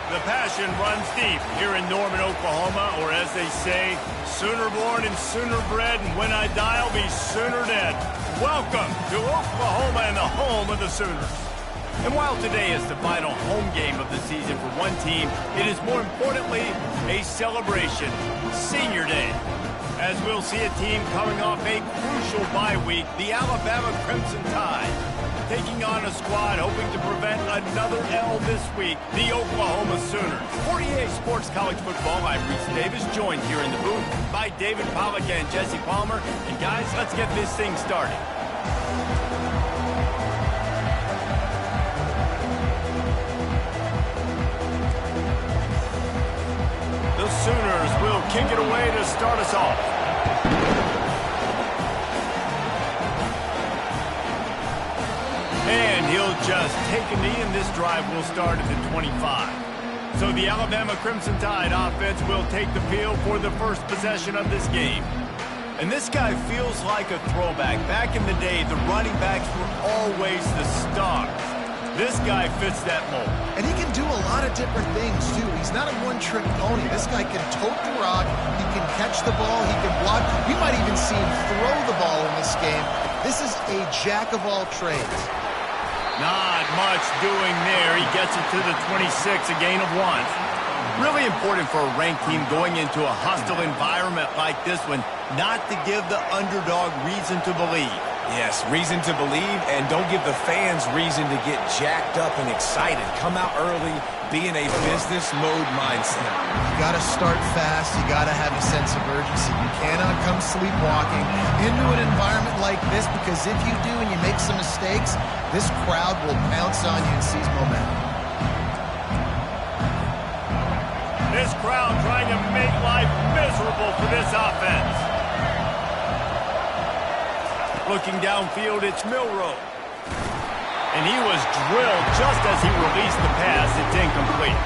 The passion runs deep here in Norman, Oklahoma, or as they say, sooner born and sooner bred, and when I die, I'll be sooner dead. Welcome to Oklahoma and the home of the Sooners. And while today is the final home game of the season for one team, it is more importantly a celebration, Senior Day. As we'll see a team coming off a crucial bye week, the Alabama Crimson Tide, taking on a squad hoping to prevent another L this week, the Oklahoma Sooners. For EA Sports College Football, I'm Reese Davis, joined here in the booth by David Pollack and Jesse Palmer. And guys, let's get this thing started. The Sooners will kick it away to start us off. And he'll just take a knee, and this drive will start at the 25. So the Alabama Crimson Tide offense will take the field for the first possession of this game. And this guy feels like a throwback. Back in the day, the running backs were always the stars. This guy fits that mold. And he can do a lot of different things, too. He's not a one-trick pony. This guy can tote the rock. He can catch the ball. He can block. We might even see him throw the ball in this game. This is a jack of all trades. Not much doing there. He gets it to the 26, a gain of 1. Really important for a ranked team going into a hostile environment like this one, not to give the underdog reason to believe. Yes, reason to believe, and don't give the fans reason to get jacked up and excited. Come out early, be in a business mode mindset. You got to start fast. You got to have a sense of urgency. You cannot come sleepwalking into an environment like this, because if you do and you make some mistakes, this crowd will pounce on you and seize momentum. This crowd trying to make life miserable for this offense. Looking downfield, it's Milroe. And he was drilled just as he released the pass. It's incomplete.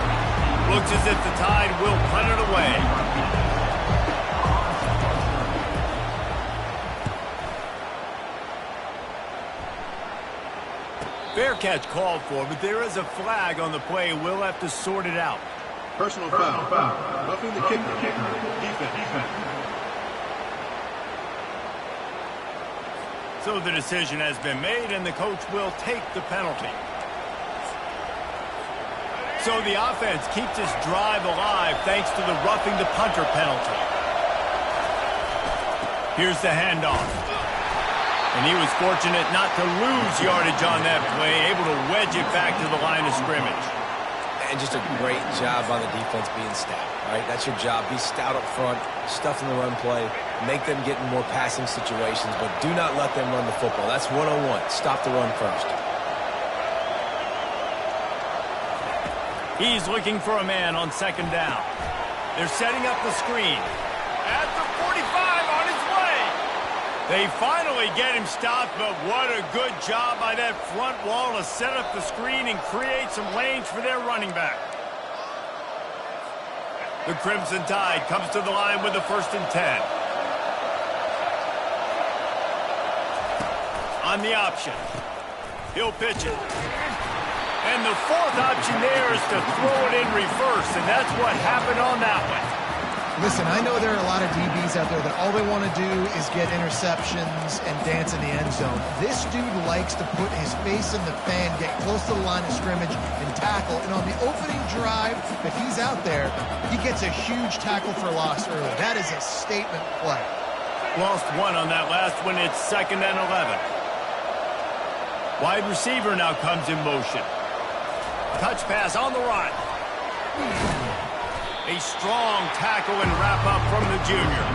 Looks as if the Tide will punt it away. Fair catch called for, but there is a flag on the play. We'll have to sort it out. Personal foul. Roughing the kicker. Defense. So the decision has been made, and the coach will take the penalty. So the offense keeps its drive alive thanks to the roughing the punter penalty. Here's the handoff. And he was fortunate not to lose yardage on that play, able to wedge it back to the line of scrimmage. And just a great job on the defense being stout, right? That's your job. Be stout up front, stuff in the run play, make them get in more passing situations, but do not let them run the football. That's 101. Stop the run first. He's looking for a man on second down. They're setting up the screen. At the 45, on his way. They finally get him stopped, but what a good job by that front wall to set up the screen and create some lanes for their running back. The Crimson Tide comes to the line with a 1st and 10. On the option. He'll pitch it. And the 4th option there is to throw it in reverse, and that's what happened on that one. Listen, I know there are a lot of DBs out there that all they want to do is get interceptions and dance in the end zone. This dude likes to put his face in the fan, get close to the line of scrimmage, and tackle. And on the opening drive, if he's out there, he gets a huge tackle for loss early. That is a statement play. Lost 1 on that last one. It's 2nd and 11. Wide receiver now comes in motion. Touch pass on the run. A strong tackle and wrap-up from the junior.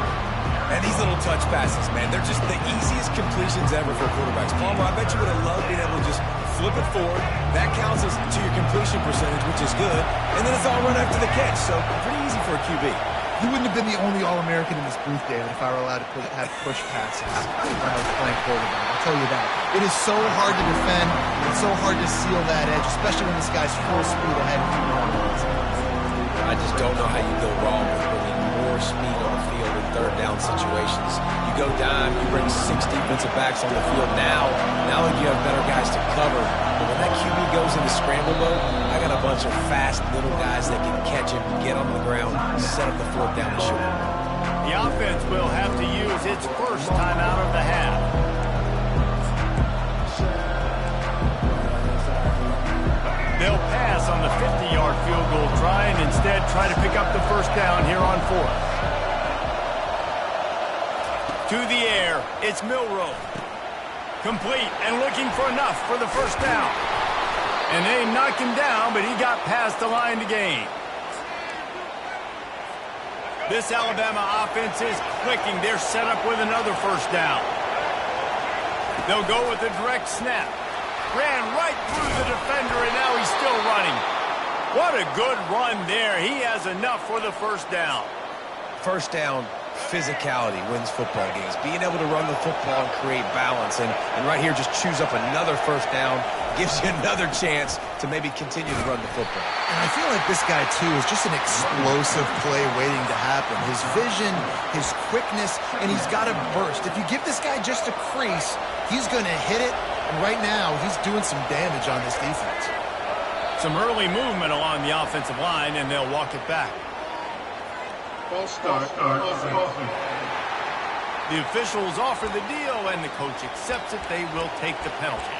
And these little touch passes, man, they're just the easiest completions ever for quarterbacks. Palmer, I bet you would have loved being able to just flip it forward. That counts as to your completion percentage, which is good. And then it's all run after the catch, so pretty easy for a QB. You wouldn't have been the only All-American in this booth, David, if I were allowed to have push passes when I was playing quarterback. I'll tell you that. It is so hard to defend. It's so hard to seal that edge, especially when this guy's full speed ahead of you. I just don't know how you go wrong with bringing more their speed on the field in third down situations. You go dime, you bring 6 defensive backs on the field. Now you have better guys to cover. But when that QB goes into scramble mode, I got a bunch of fast little guys that can catch him, get on the ground, set up the fourth down and shoot. The offense will have to use its first timeout of the half. They'll pass on the 50-yard field goal try and instead try to pick up the first down here on fourth. To the air, it's Milroe. Complete and looking for enough for the first down. And they knocked him down, but he got past the line to gain. This Alabama offense is clicking. They're set up with another first down. They'll go with a direct snap. Ran right through the defender, and now he's still running. What a good run there. He has enough for the first down. First down, physicality wins football games. Being able to run the football and create balance. And right here, just choose up another first down. Gives you another chance to maybe continue to run the football. And I feel like this guy, too, is just an explosive play waiting to happen. His vision, his quickness, and he's got a burst. If you give this guy just a crease, he's going to hit it. And right now, he's doing some damage on this defense. Some early movement along the offensive line, and they'll walk it back. False start. The officials offer the deal, and the coach accepts it. They will take the penalty.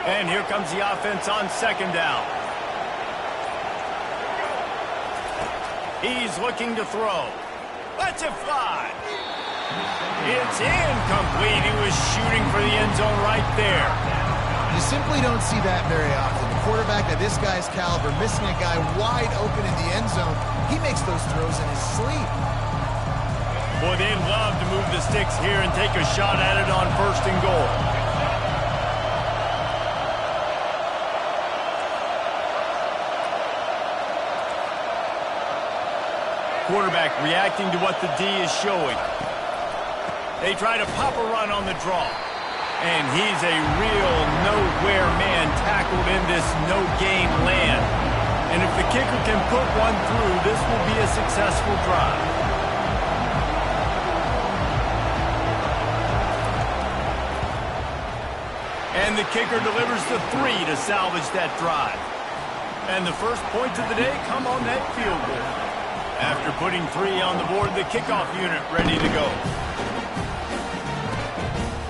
And here comes the offense on second down. He's looking to throw. Lets it fly. It's incomplete. He was shooting for the end zone right there. You simply don't see that very often. The quarterback of this guy's caliber missing a guy wide open in the end zone. He makes those throws in his sleep. Boy, they'd love to move the sticks here and take a shot at it on first and goal. Quarterback reacting to what the D is showing. They try to pop a run on the draw. And he's a real nowhere man tackled in this no-gain land. And if the kicker can put one through, this will be a successful drive. And the kicker delivers the 3 to salvage that drive. And the first points of the day come on that field goal. After putting 3 on the board, the kickoff unit ready to go.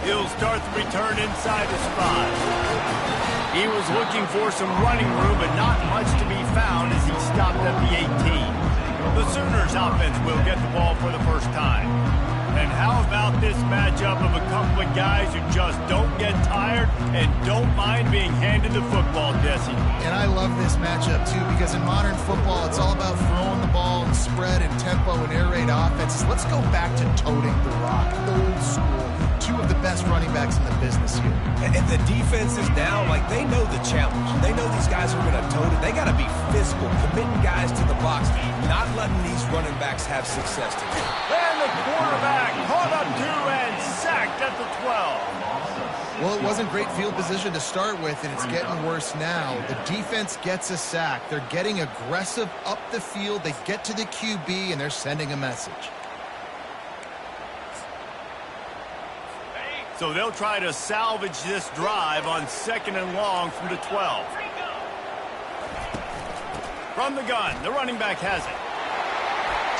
He'll start the return inside the spot. He was looking for some running room, but not much to be found as he stopped at the 18. The Sooners offense will get the ball for the first time. And how about this matchup of a couple of guys who just don't get tired and don't mind being handed the football, Jesse? And I love this matchup, too, because in modern football, it's all about throwing the ball and spread and tempo and air raid offenses. Let's go back to toting the rock, old school. 2 of the best running backs in the business here. And the defense is now, like, they know the challenge. They know these guys are going to tote it. They got to be physical, committing guys to the box, not letting these running backs have success today. And the quarterback caught up to and sacked at the 12. Well, it wasn't great field position to start with, and it's getting worse now. The defense gets a sack. They're getting aggressive up the field. They get to the QB, and they're sending a message. So they'll try to salvage this drive on second and long from the 12. From the gun, the running back has it.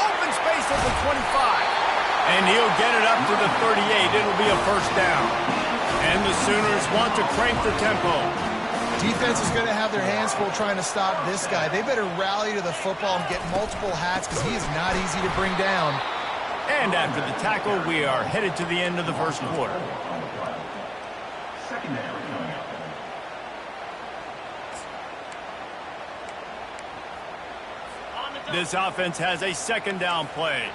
Open space at the 25. And he'll get it up to the 38. It'll be a first down. And the Sooners want to crank the tempo. Defense is going to have their hands full trying to stop this guy. They better rally to the football and get multiple hats because he is not easy to bring down. And after the tackle, we are headed to the end of the first quarter. This offense has a second down play.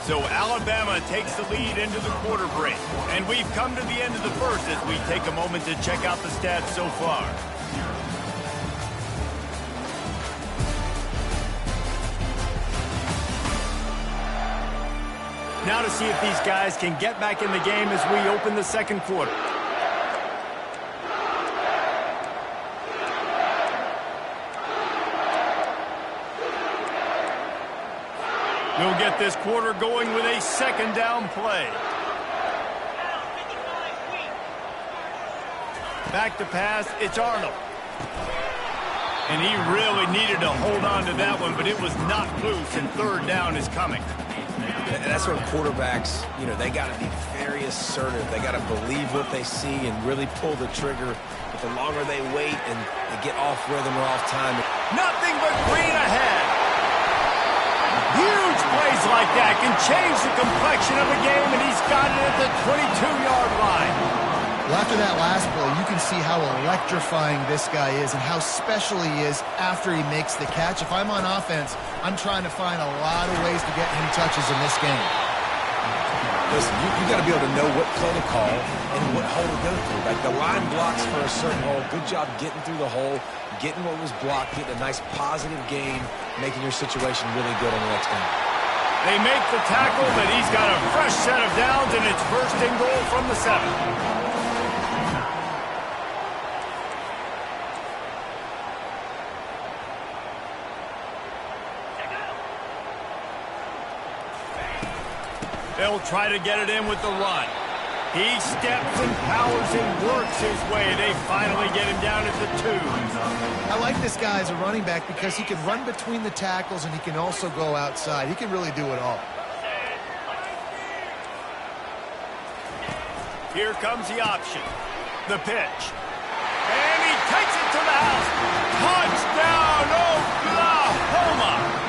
So Alabama takes the lead into the quarter break. And we've come to the end of the first as we take a moment to check out the stats so far. Now to see if these guys can get back in the game as we open the second quarter. We'll get this quarter going with a second down play. Back to pass, it's Arnold. And he really needed to hold on to that one, but it was knocked loose, and third down is coming. And that's where quarterbacks, they got to be very assertive. They got to believe what they see and really pull the trigger. But the longer they wait and they get off rhythm or off time. Nothing but green ahead. Huge plays like that can change the complexion of a game, and he's got it at the 22-yard line. Well, after that last play, you can see how electrifying this guy is and how special he is after he makes the catch. If I'm on offense, I'm trying to find a lot of ways to get him touches in this game. Listen, you got to be able to know what play to call and what hole to go through. Like the line blocks for a certain hole. Good job getting through the hole, getting what was blocked, getting a nice positive gain, making your situation really good on the next down. They make the tackle, but he's got a fresh set of downs, and it's first and goal from the 7. They'll try to get it in with the run. He steps and powers and works his way. They finally get him down at the 2. I like this guy as a running back because he can run between the tackles and he can also go outside. He can really do it all. Here comes the option. The pitch. And he takes it to the house. Touchdown, Oklahoma!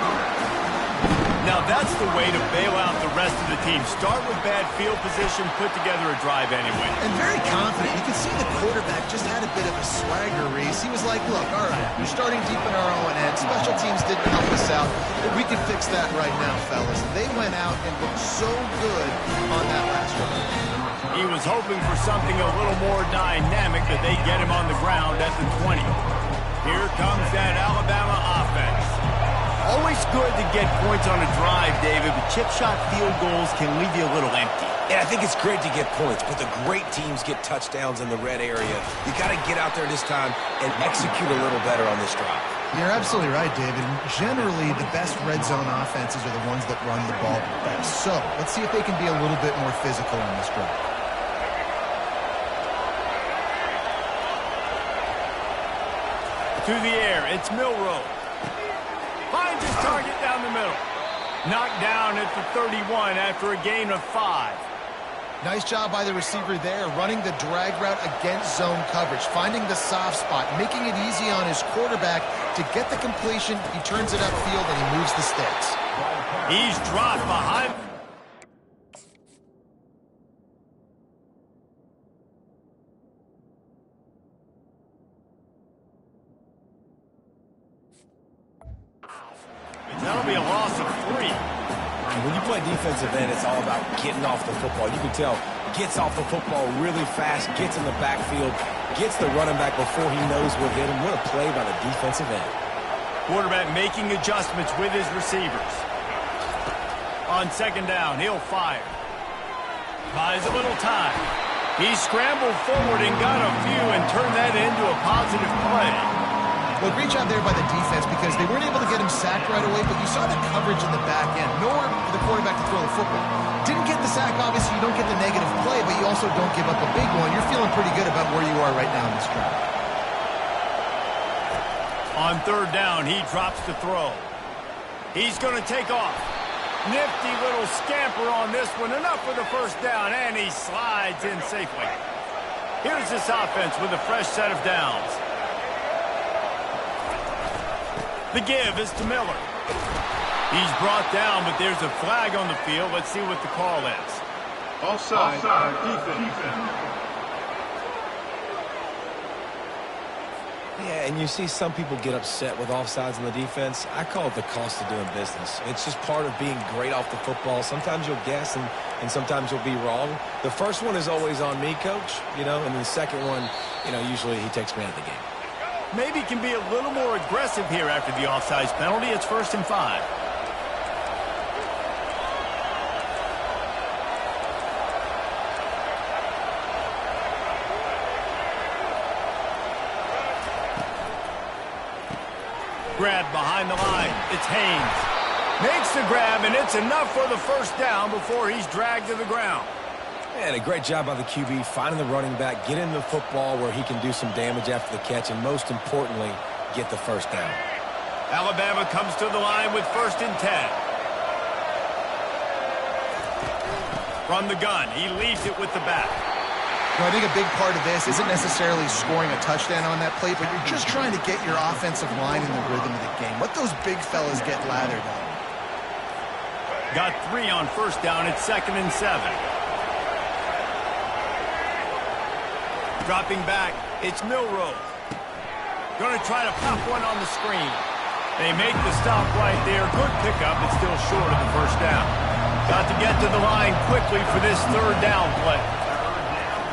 Now that's the way to bail out the rest of the team. Start with bad field position, put together a drive anyway. And very confident. You can see the quarterback just had a bit of a swagger, Reese. He was like, look, all right, we're starting deep in our own end. Special teams didn't help us out, but we can fix that right now, fellas. And they went out and looked so good on that last drive. He was hoping for something a little more dynamic, that they get him on the ground at the 20. Here comes that Alabama offense. Always good to get points on a drive, David, but chip shot field goals can leave you a little empty. Yeah, I think it's great to get points, but the great teams get touchdowns in the red area. You got to get out there this time and execute a little better on this drive. You're absolutely right, David. Generally, the best red zone offenses are the ones that run the ball best. So, let's see if they can be a little bit more physical on this drive. To the air, it's Milroe. Finds his target down the middle. Knocked down at the 31 after a gain of 5. Nice job by the receiver there, running the drag route against zone coverage, finding the soft spot, making it easy on his quarterback to get the completion. He turns it upfield and he moves the sticks. He's dropped behind. That'll be a loss of 3. When you play defensive end, it's all about getting off the football. You can tell, gets off the football really fast, gets in the backfield, gets the running back before he knows what hit him. What a play by the defensive end. Quarterback making adjustments with his receivers. On second down, he'll fire. Buys a little time. He scrambled forward and got a few and turned that into a positive play. Well, great job there by the defense because they weren't able to get him sacked right away, but you saw the coverage in the back end. Nowhere for the quarterback to throw the football. Didn't get the sack, obviously. You don't get the negative play, but you also don't give up a big one. You're feeling pretty good about where you are right now in this drive. On third down, he drops to throw. He's going to take off. Nifty little scamper on this one. Enough for the first down, and he slides in safely. Here's this offense with a fresh set of downs. The give is to Miller. He's brought down, but there's a flag on the field. Let's see what the call is. Offside. Defense. Yeah, and you see some people get upset with offsides in the defense. I call it the cost of doing business. It's just part of being great off the football. Sometimes you'll guess and sometimes you'll be wrong. The first one is always on me, Coach, and then the second one, usually he takes me out of the game. Maybe can be a little more aggressive here after the offsides penalty. It's 1st and 5. grab behind the line. It's Haynes. Makes the grab, and it's enough for the first down before he's dragged to the ground. And a great job by the QB finding the running back, getting the football where he can do some damage after the catch, and most importantly, get the first down. Alabama comes to the line with 1st and 10. From the gun, he leaves it with the back. I think a big part of this isn't necessarily scoring a touchdown on that play, but you're just trying to get your offensive line in the rhythm of the game. Let those big fellas get lathered up. Got 3 on 1st down. It's 2nd and 7. Dropping back, it's Milroe. Going to try to pop one on the screen. They make the stop right there. Good pickup. It's still short of the first down. Got to get to the line quickly for this 3rd down play.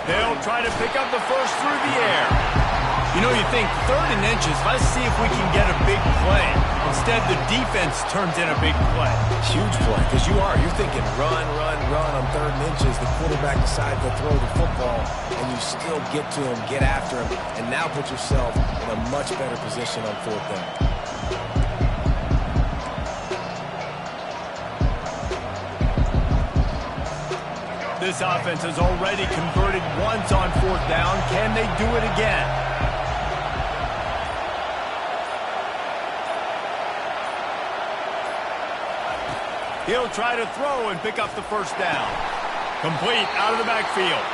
They'll try to pick up the first through the air. You know, you think 3rd and inches, let's see if we can get a big play. Instead, the defense turns in a big play. Huge play, because you're thinking run on 3rd and inches. The quarterback decides to throw the football, and you still get to him, get after him, and now put yourself in a much better position on 4th down. This offense has already converted once on 4th down. Can they do it again? He'll try to throw and pick up the first down. Complete out of the backfield.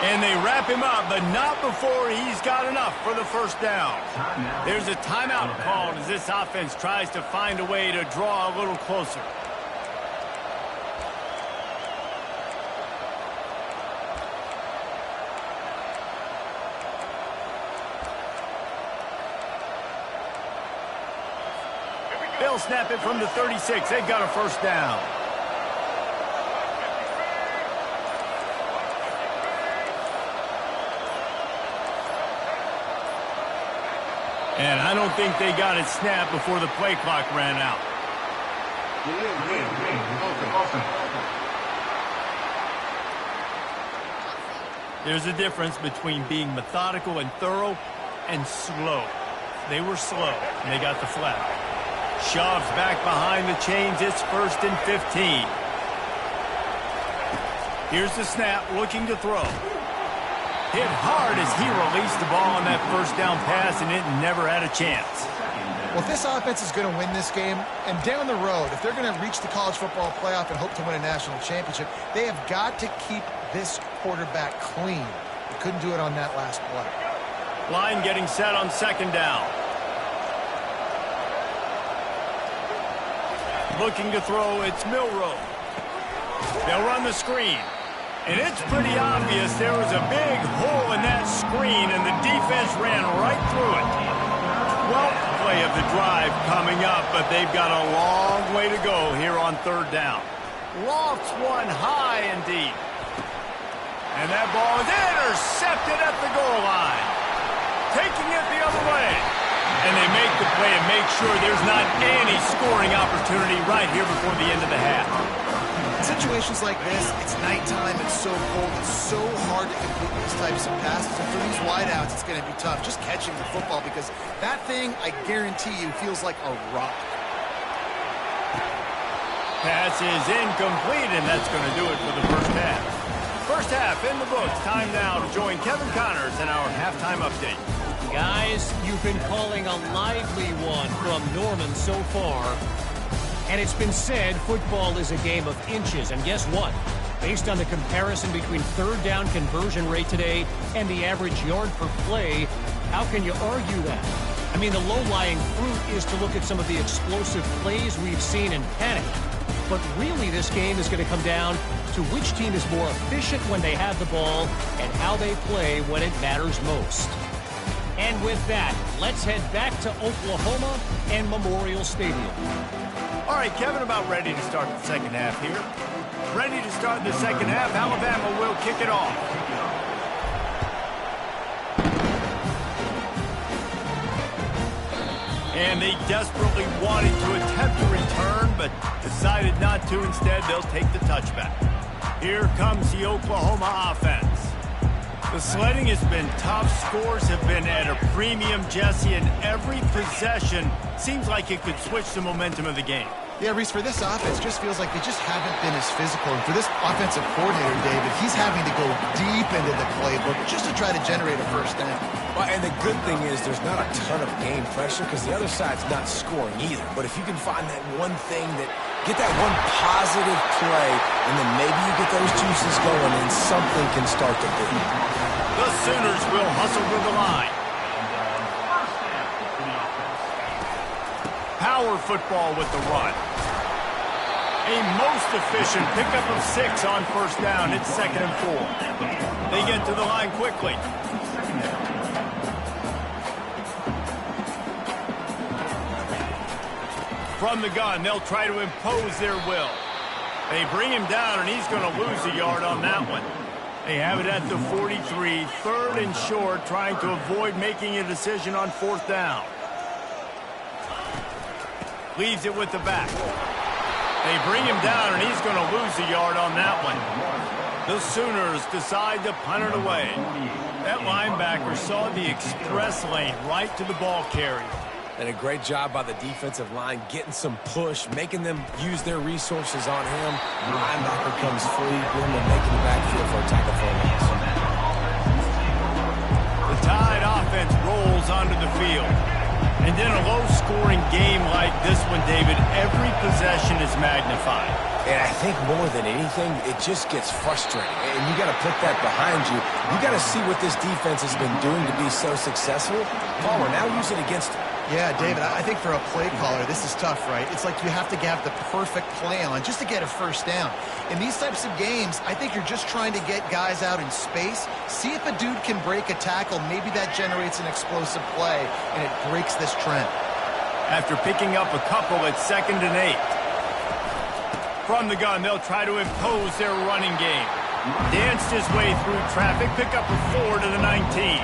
And they wrap him up, but not before he's got enough for the first down. There's a timeout called as this offense tries to find a way to draw a little closer. They'll snap it from the 36. They've got a first down. And I don't think they got it snapped before the play clock ran out. There's a difference between being methodical and thorough and slow. They were slow, and they got the flag. Shoves back behind the chains. It's 1st and 15. Here's the snap, looking to throw. Hit hard as he released the ball on that first down pass, and it never had a chance. Well, if this offense is going to win this game, and down the road, if they're going to reach the college football playoff and hope to win a national championship, they have got to keep this quarterback clean. They couldn't do it on that last play. Line getting set on 2nd down. Looking to throw, it's Milroe. They'll run the screen. And it's pretty obvious there was a big hole in that screen, and the defense ran right through it. 12th play of the drive coming up, but they've got a long way to go here on 3rd down. Lofts one high and deep. And that ball is intercepted at the goal line. Taking it the other way. And they make the play and make sure there's not any scoring opportunity right here before the end of the half. In situations like this, it's nighttime, it's so cold, it's so hard to complete these types of passes. And for these wideouts, it's going to be tough just catching the football because that thing, I guarantee you, feels like a rock. Pass is incomplete, and that's going to do it for the first half. First half in the books. Time now to join Kevin Connors in our halftime update. Guys, you've been calling a lively one from Norman so far. And it's been said football is a game of inches. And guess what? Based on the comparison between 3rd down conversion rate today and the average yard per play, how can you argue that? I mean, the low-lying fruit is to look at some of the explosive plays we've seen in panic. But really, this game is going to come down to which team is more efficient when they have the ball and how they play when it matters most. And with that, let's head back to Oklahoma and Memorial Stadium. All right, Kevin, about ready to start the second half here. Ready to start the second half. Alabama will kick it off. And they desperately wanted to attempt a return, but decided not to. Instead, they'll take the touchback. Here comes the Oklahoma offense. The sledding has been tough. Scores have been at a premium, Jesse, and every possession seems like it could switch the momentum of the game. Yeah, Reese, for this offense, just feels like they just haven't been as physical. And for this offensive coordinator, David, he's having to go deep into the playbook just to try to generate a first down. Well, and the good thing is there's not a ton of game pressure because the other side's not scoring either. But if you can find that one thing get that one positive play, and then maybe you get those juices going and something can start to build. The Sooners will hustle to the line. Power football with the run. A most efficient pickup of 6 on first down. It's 2nd and 4. They get to the line quickly. From the gun, they'll try to impose their will. They bring him down, and he's going to lose a yard on that one. They have it at the 43, 3rd and short, trying to avoid making a decision on 4th down. Leaves it with the back. They bring him down, and he's going to lose a yard on that one. The Sooners decide to punt it away. That linebacker saw the express lane right to the ball carrier. And a great job by the defensive line getting some push, making them use their resources on him. The linebacker comes free, boom, and making the backfield for a tackle for a loss. The Tide offense rolls onto the field. And in a low-scoring game like this one, David, every possession is magnified. And I think more than anything, it just gets frustrating. And you got to put that behind you. You got to see what this defense has been doing to be so successful. Palmer, now use it against him. Yeah, David, I think for a play caller, this is tough, right? It's like you have to have the perfect play on just to get a first down. In these types of games, I think you're just trying to get guys out in space, see if a dude can break a tackle. Maybe that generates an explosive play, and it breaks this trend. After picking up a couple at 2nd and 8. From the gun, they'll try to impose their running game. Danced his way through traffic, pick up a 4 to the 19.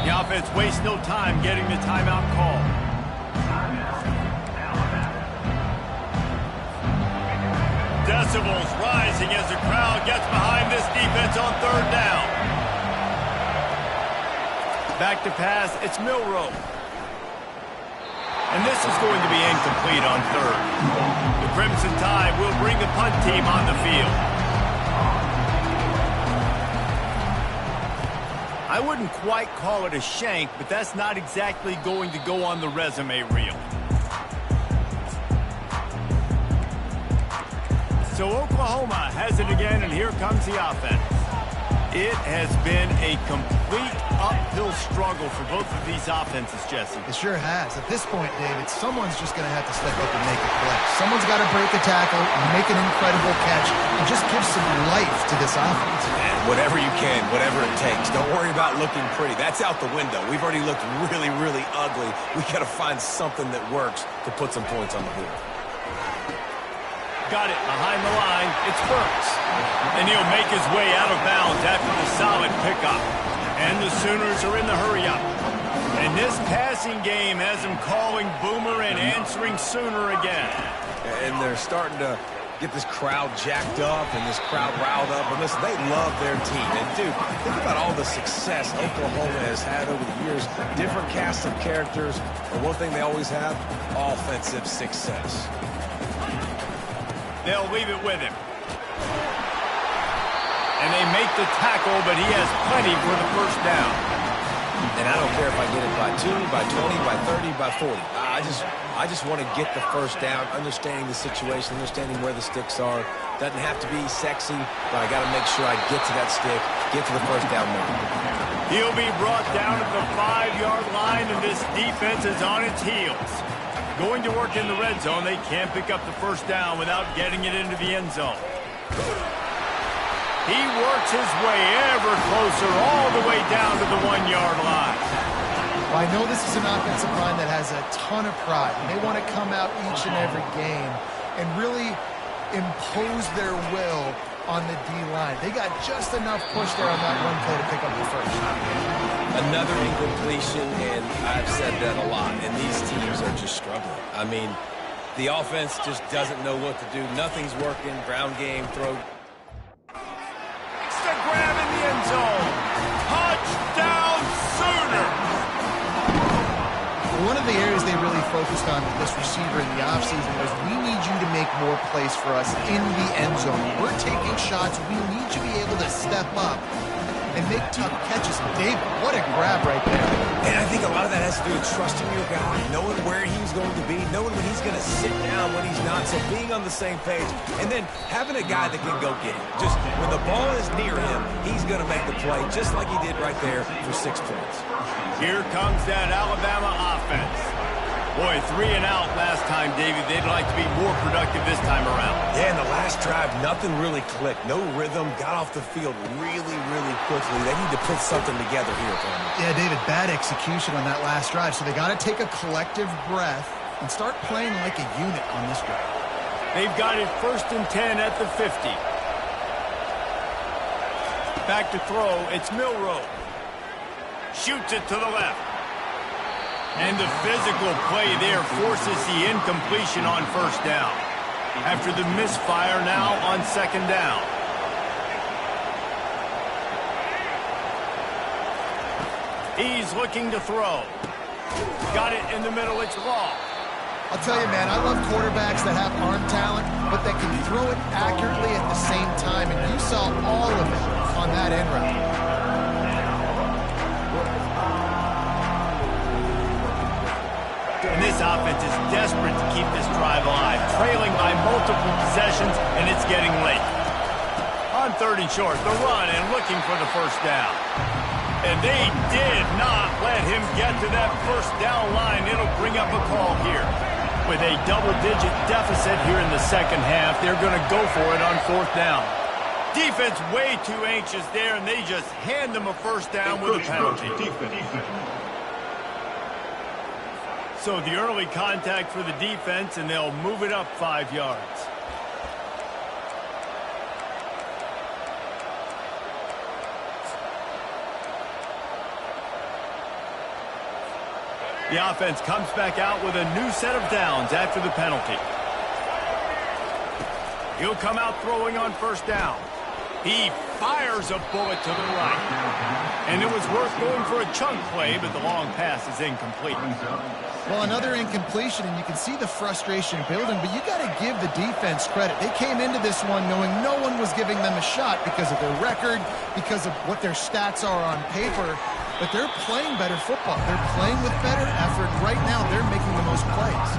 The offense wastes no time getting the timeout call. Decibels rising as the crowd gets behind this defense on 3rd down. Back to pass, it's Milroe. And this is going to be incomplete on 3rd. The Crimson Tide will bring the punt team on the field. I wouldn't quite call it a shank, but that's not exactly going to go on the resume reel. So Oklahoma has it again, and here comes the offense. It has been a complete uphill struggle for both of these offenses, Jesse. It sure has. At this point, David, someone's just going to have to step up and make a play. Someone's got to break a tackle, make an incredible catch, and just give some life to this offense. And whatever you can, whatever it takes. Don't worry about looking pretty. That's out the window. We've already looked really, really ugly. We got to find something that works to put some points on the board. Got it behind the line. It's Burks. And he'll make his way out of bounds after the solid pickup. And the Sooners are in the hurry-up. And this passing game has them calling Boomer and answering Sooner again. And they're starting to get this crowd jacked up and this crowd riled up. And listen, they love their team. And, dude, think about all the success Oklahoma has had over the years. Different casts of characters. But one thing they always have, offensive success. They'll leave it with him. And they make the tackle, but he has plenty for the first down. And I don't care if I get it by 2, by 20, by 30, by 40. I just want to get the first down, understanding the situation, understanding where the sticks are. Doesn't have to be sexy, but I got to make sure I get to that stick, get to the first down moment. He'll be brought down at the 5-yard line, and this defense is on its heels. Going to work in the red zone, they can't pick up the first down without getting it into the end zone. He works his way ever closer all the way down to the 1-yard line. Well, I know this is an offensive line that has a ton of pride, and they want to come out each and every game and really impose their will on the D-line. They got just enough push there on that one play to pick up the first. Another incompletion, and I've said that a lot, and these teams are just struggling. I mean, the offense just doesn't know what to do. Nothing's working. Ground game, throw. It's the grab in the end zone. Touchdown Sooners! One of the areas they really focused on with this receiver in the offseason was, we need you to make more plays for us in the end zone. We're taking shots. We need you to be able to step up and make tough catches. David, what a grab right there. And I think a lot of that has to do with trusting your guy, knowing where he's going to be, knowing when he's going to sit down, when he's not, so being on the same page, and then having a guy that can go get it. Just when the ball is near him, he's going to make the play, just like he did right there for 6 points. Here comes that Alabama offense. Boy, 3 and out last time, Davey. They'd like to be more productive this time around. Yeah, in the last drive, nothing really clicked. No rhythm, got off the field really, really quickly. They need to put something together here, Cameron. Yeah, David, bad execution on that last drive, so they got to take a collective breath and start playing like a unit on this drive. They've got it 1st and 10 at the 50. Back to throw, it's Milroe. Shoots it to the left. And the physical play there forces the incompletion on 1st down. After the misfire now on 2nd down. He's looking to throw. Got it in the middle, it's Law. I'll tell you, man, I love quarterbacks that have arm talent, but that can throw it accurately at the same time, and you saw all of it on that end route. And this offense is desperate to keep this drive alive, trailing by multiple possessions, and it's getting late. On 3rd and short, the run and looking for the 1st down. And they did not let him get to that 1st down line. It'll bring up a call here. With a double-digit deficit here in the 2nd half, they're going to go for it on 4th down. Defense way too anxious there, and they just hand them a 1st down with a penalty. So the early contact for the defense, and they'll move it up 5 yards. The offense comes back out with a new set of downs after the penalty. He'll come out throwing on 1st down. He fires a bullet to the right. And it was worth going for a chunk play, but the long pass is incomplete. Well, another incompletion, and you can see the frustration building, but you got to give the defense credit. They came into this one knowing no one was giving them a shot because of their record, because of what their stats are on paper, but they're playing better football. They're playing with better effort. Right now, they're making the most plays.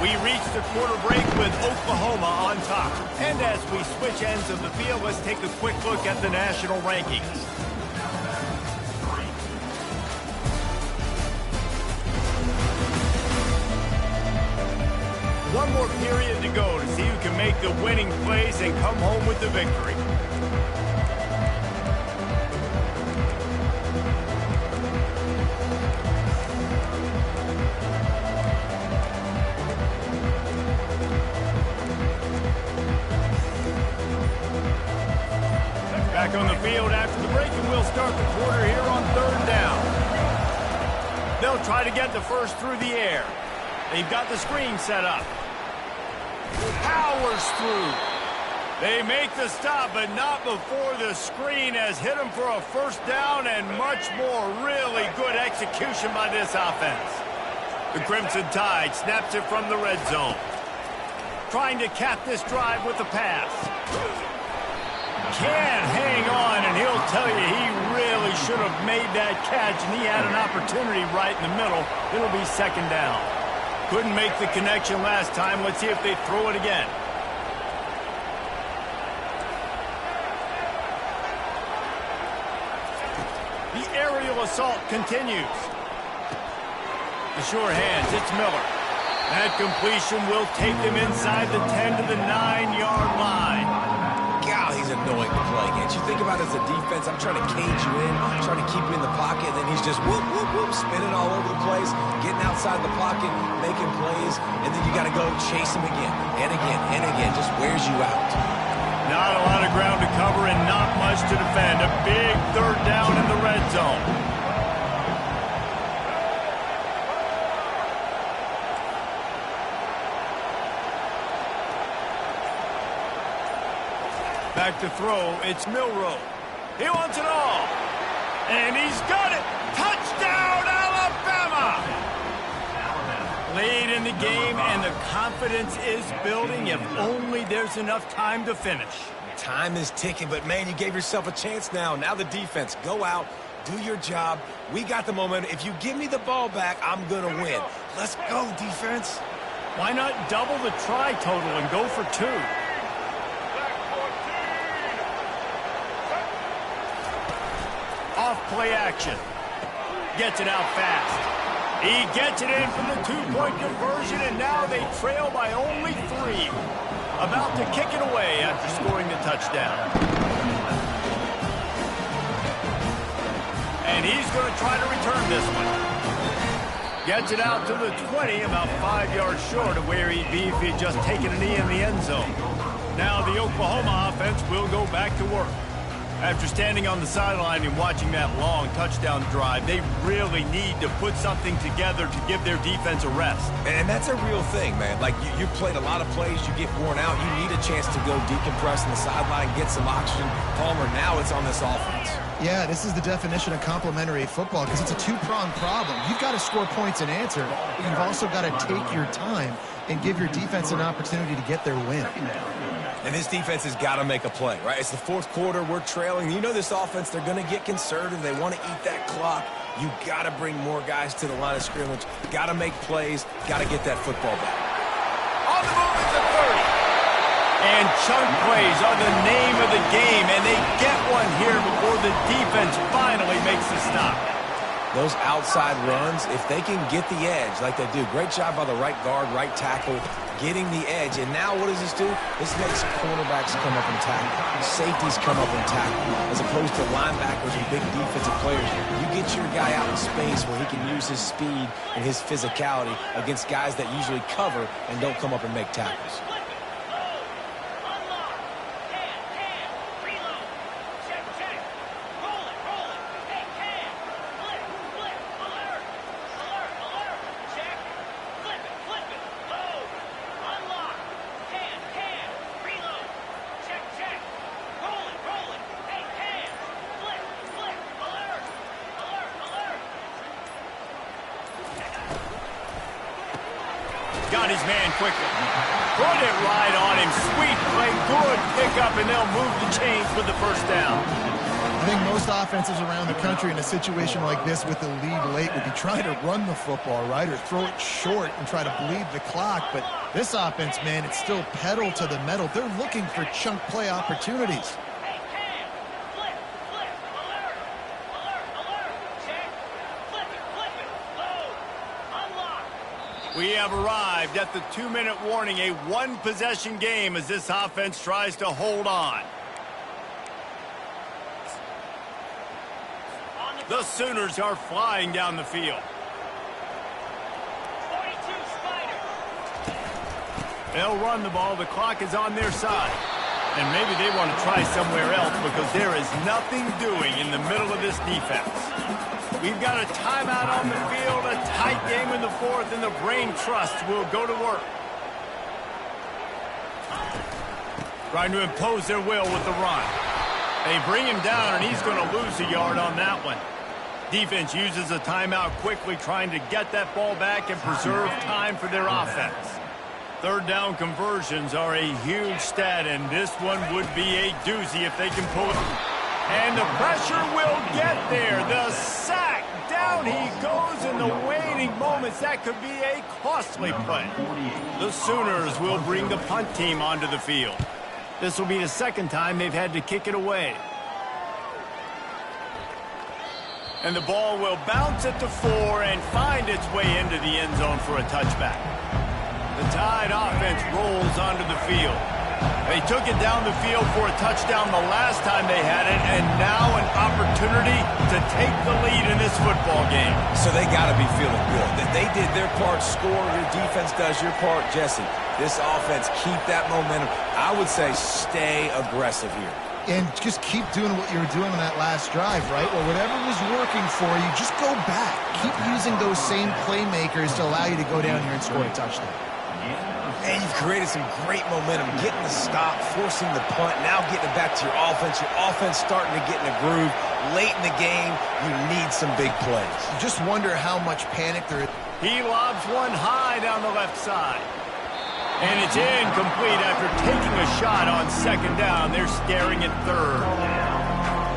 We reach the quarter break with Oklahoma on top. And as we switch ends of the field, let's take a quick look at the national rankings. One more period to go to see who can make the winning plays and come home with the victory. Back on the field after the break, and we'll start the quarter here on 3rd down. They'll try to get the first through the air. They've got the screen set up. Powers through. They make the stop, but not before the screen has hit them for a 1st down, and much more. Really good execution by this offense. The Crimson Tide snaps it from the red zone. Trying to cap this drive with the pass. Can't hang on, and he'll tell you he really should have made that catch, and he had an opportunity right in the middle. It'll be 2nd down. Couldn't make the connection last time. Let's see if they throw it again. The aerial assault continues. The sure hands, it's Miller. That completion will take them inside the 10 to the 9-yard line. God, he's annoying to play against. You think about it as a defense, I'm trying to cage you in, trying to keep you in the pocket, and then he's just whoop, whoop, whoop, spinning all over the place, getting outside the pocket, making plays, and then you got to go chase him again, and again, and again. Just wears you out. Not a lot of ground to cover and not much to defend. A big third down in the red zone. Back to throw, it's Milroe. He wants it all. And he's got it. Touchdown, Alabama! Late in the game, and the confidence is building if only there's enough time to finish. Time is ticking, but, man, you gave yourself a chance now. Now the defense, go out, do your job. We got the momentum. If you give me the ball back, I'm going to win. Let's go, defense. Why not double the try total and go for 2? Off play action. Gets it out fast. He gets it in from the 2-point conversion, and now they trail by only 3. About to kick it away after scoring the touchdown. And he's going to try to return this one. Gets it out to the 20, about 5 yards short of where he'd be if he'd just taken a knee in the end zone. Now the Oklahoma offense will go back to work. After standing on the sideline and watching that long touchdown drive, they really need to put something together to give their defense a rest. And that's a real thing, man. Like, you played a lot of plays, you get worn out, you need a chance to go decompress on the sideline, get some oxygen. Palmer, now it's on this offense. Yeah, this is the definition of complementary football because it's a two-pronged problem. You've got to score points and answer, but you've also got to take your time and give your defense an opportunity to get their win. And this defense has got to make a play, right? It's the fourth quarter. We're trailing. You know this offense, they're going to get conservative. They want to eat that clock. You got to bring more guys to the line of scrimmage. Got to make plays. Got to get that football back. On the move at the 30. And chunk plays are the name of the game, and they get one here before the defense finally makes the stop. Those outside runs, if they can get the edge like they do, great job by the right guard, right tackle, getting the edge. And now what does this do? This makes cornerbacks come up and tackle. Safeties come up and tackle. As opposed to linebackers and big defensive players, you get your guy out in space where he can use his speed and his physicality against guys that usually cover and don't come up and make tackles. Got his man quickly. Put it right on him. Sweet play. Good pickup, and they'll move the chains with the first down. I think most offenses around the country in a situation like this with the lead late would be trying to run the football, right, or throw it short and try to bleed the clock. But this offense, man, it's still pedal to the metal. They're looking for chunk play opportunities. We have arrived at the 2-minute warning, a one-possession game as this offense tries to hold on. The Sooners are flying down the field. They'll run the ball. The clock is on their side. And maybe they want to try somewhere else because there is nothing doing in the middle of this defense. We've got a timeout on the field, a tight game in the fourth, and the Brain Trust will go to work. Trying to impose their will with the run. They bring him down, and he's going to lose a yard on that one. Defense uses a timeout quickly, trying to get that ball back and preserve time for their offense. Third down conversions are a huge stat, and this one would be a doozy if they can pull it. And the pressure will get there. The sack. Down he goes in the waning moments. That could be a costly play. The Sooners will bring the punt team onto the field. This will be the second time they've had to kick it away. And the ball will bounce at the 4 and find its way into the end zone for a touchback. The Tide offense rolls onto the field. They took it down the field for a touchdown the last time they had it, and now an opportunity to take the lead in this football game. So they got to be feeling good. That they did their part, score, your defense does your part, Jesse. This offense, keep that momentum. I would say stay aggressive here. And just keep doing what you were doing on that last drive, right? Well, whatever was working for you, just go back. Keep using those same playmakers to allow you to go down here and score a touchdown. And you've created some great momentum, getting the stop, forcing the punt, now getting it back to your offense. Your offense starting to get in a groove. Late in the game, you need some big plays. You just wonder how much panic there is. He lobs one high down the left side. And it's incomplete after taking a shot on second down. They're staring at third.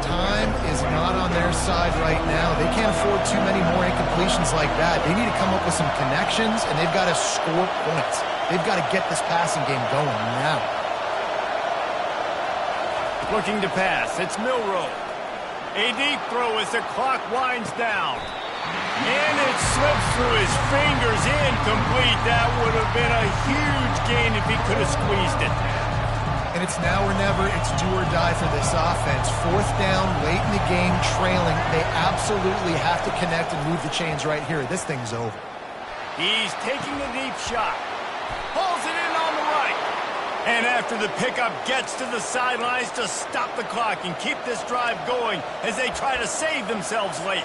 Time is not on their side right now. They can't afford too many more incompletions like that. They need to come up with some connections, and they've got to score points. They've got to get this passing game going now. Looking to pass. It's Milroe. A deep throw as the clock winds down. And it slips through his fingers, incomplete. That would have been a huge gain if he could have squeezed it. And it's now or never. It's do or die for this offense. Fourth down, late in the game, trailing. They absolutely have to connect and move the chains right here. This thing's over. He's taking a deep shot. Pulls it in on the right. And after the pickup, gets to the sidelines to stop the clock and keep this drive going as they try to save themselves late.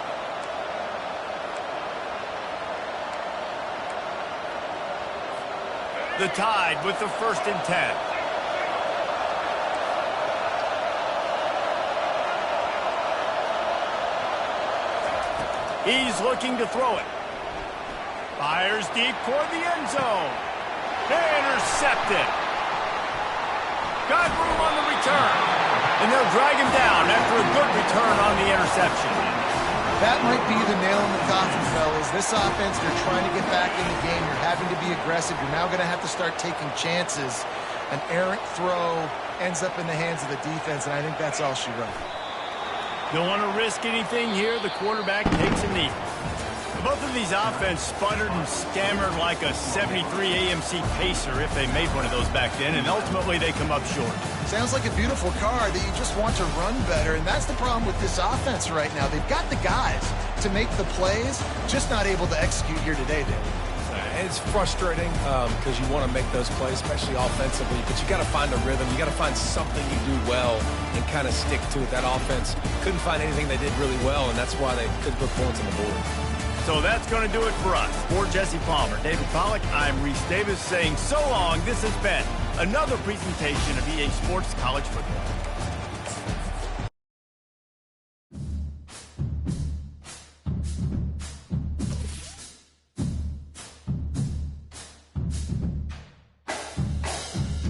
The Tide with the 1st and 10. He's looking to throw it. Fires deep toward the end zone. Intercepted. Got room on the return. And they'll drag him down after a good return on the interception. That might be the nail in the coffin, fellas. This offense, they're trying to get back in the game. You're having to be aggressive. You're now going to have to start taking chances. An errant throw ends up in the hands of the defense, and I think that's all she wrote. Don't want to risk anything here. The quarterback takes a knee. Both of these offenses sputtered and stammered like a 73 AMC Pacer if they made one of those back then, and ultimately they come up short. Sounds like a beautiful car that you just want to run better, and that's the problem with this offense right now. They've got the guys to make the plays, just not able to execute here today, Dave. It's frustrating because you want to make those plays, especially offensively, but you got to find a rhythm. You got to find something you do well and kind of stick to it. That offense couldn't find anything they did really well, and that's why they couldn't put points on the board. So that's going to do it for us. For Jesse Palmer, David Pollack, I'm Reese Davis saying so long. This has been another presentation of EA Sports College Football.